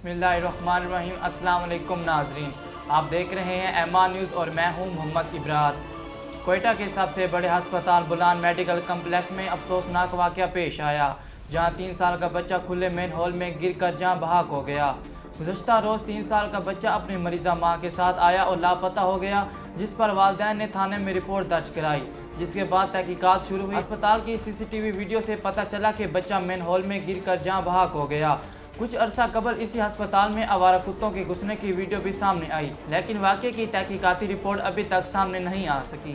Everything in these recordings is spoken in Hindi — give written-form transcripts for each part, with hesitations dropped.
बिस्मिल्लाहिर्रहमानिर्रहीम। अस्सलाम वालेकुम नाजरीन, आप देख रहे हैं एमान न्यूज़ और मैं हूं मोहम्मद इब्रार। कोयटा के सबसे बड़े अस्पताल बुलान मेडिकल कम्प्लेक्स में अफसोसनाक वाक़या पेश आया, जहां 3 साल का बच्चा खुले मेन हॉल में गिर कर जाँ बहक हो गया। गुज़श्ता रोज़ 3 साल का बच्चा अपनी मरीज़ा माँ के साथ आया और लापता हो गया, जिस पर वालिदैन ने थाने में रिपोर्ट दर्ज कराई, जिसके बाद तहकीकात शुरू हुई। अस्पताल की CCTV वीडियो से पता चला कि बच्चा मेन हॉल में गिर कर जाँ बहक हो गया। कुछ अरसा कबल इसी अस्पताल में आवारा कुत्तों के घुसने की वीडियो भी सामने आई, लेकिन वाक़े की तहकीकाती रिपोर्ट अभी तक सामने नहीं आ सकी।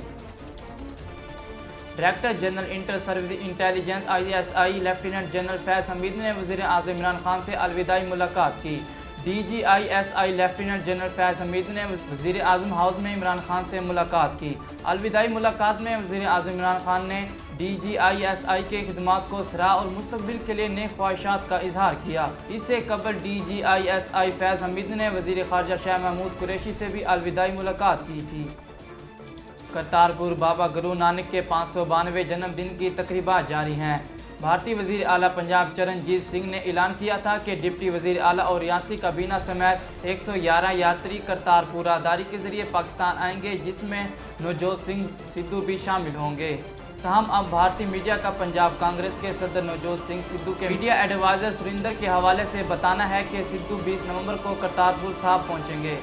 Director general inter service intelligence ISI lieutenant general Faiz Hameed ने वज़ीर आज़म इमरान खान से अलविदाई मुलाकात की। DGISI lieutenant general Faiz Hameed ने वज़ीर आज़म हाउस में इमरान खान से मुलाकात की। अलविदाई मुलाकात में वज़ीर आज़म इमरान खान ने DGISI के खिदमात को सराहा और मुस्तक़बिल के लिए नेक ख्वाहिशात का इजहार किया। इससे कबल DGISI फैज़ हमीद ने वज़ीर ख़ारजा शाह महमूद कुरैशी से भी अलविदाई मुलाकात की थी। करतारपुर बाबा गुरु नानक के 592वें जन्मदिन की तकरीबात जारी हैं। भारतीय वज़ीर आला पंजाब चरणजीत सिंह ने ऐलान किया था कि डिप्टी वज़ीर आला और रियासती काबीना समेत 111 यात्री करतारपुर राहदारी के जरिए पाकिस्तान आएंगे, जिसमें नवजोत सिंह सिद्धू भी शामिल होंगे। ताहम अब भारतीय मीडिया का पंजाब कांग्रेस के सदर नवजोत सिंह सिद्धू के मीडिया एडवाइज़र सुरिंदर के हवाले से बताना है कि सिद्धू 20 नवंबर को करतारपुर साहब पहुँचेंगे।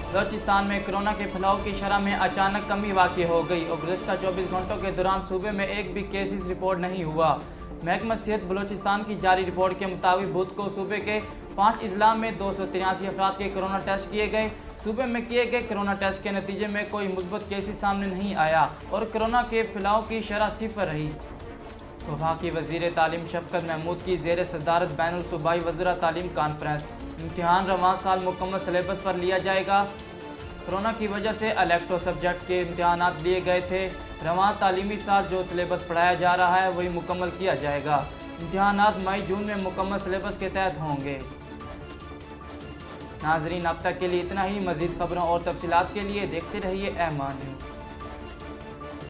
बलोचिस्तान में कोरोना के फैलाव की शरह में अचानक कमी वाक़ई हो गई और गुज़श्ता 24 घंटों के दौरान सूबे में एक भी केसेस रिपोर्ट नहीं हुआ। महकमा सेहत बलोचिस्तान की जारी रिपोर्ट के मुताबिक बुध को सूबे के 5 अजला में 283 अफराद के कोरोना टेस्ट किए गए। सूबे में किए गए कोरोना टेस्ट के नतीजे में कोई मुस्बत केसेस सामने नहीं आया और कोरोना के फैलाव की शरह 0 रही। वफाकी वज़ीर तालीम शफ़क़त महमूद की ज़ेर सदारत बैनुल सूबाई वज़रा तालीम कॉन्फ्रेंस। इम्तिहान रवां साल मुकम्मल सिलेबस पर लिया जाएगा। कोरोना की वजह से इलेक्टिव सब्जेक्ट के इम्तिहानात लिए गए थे। रवां तालीमी साल जो सिलेबस पढ़ाया जा रहा है वही मुकम्मल किया जाएगा। इम्तिहानात मई-जून में मुकम्मल सिलेबस के तहत होंगे। नाजरीन, अब तक के लिए इतना ही। मज़ीद खबरों और तफसीलात के लिए देखते रहिए एमान न्यूज़।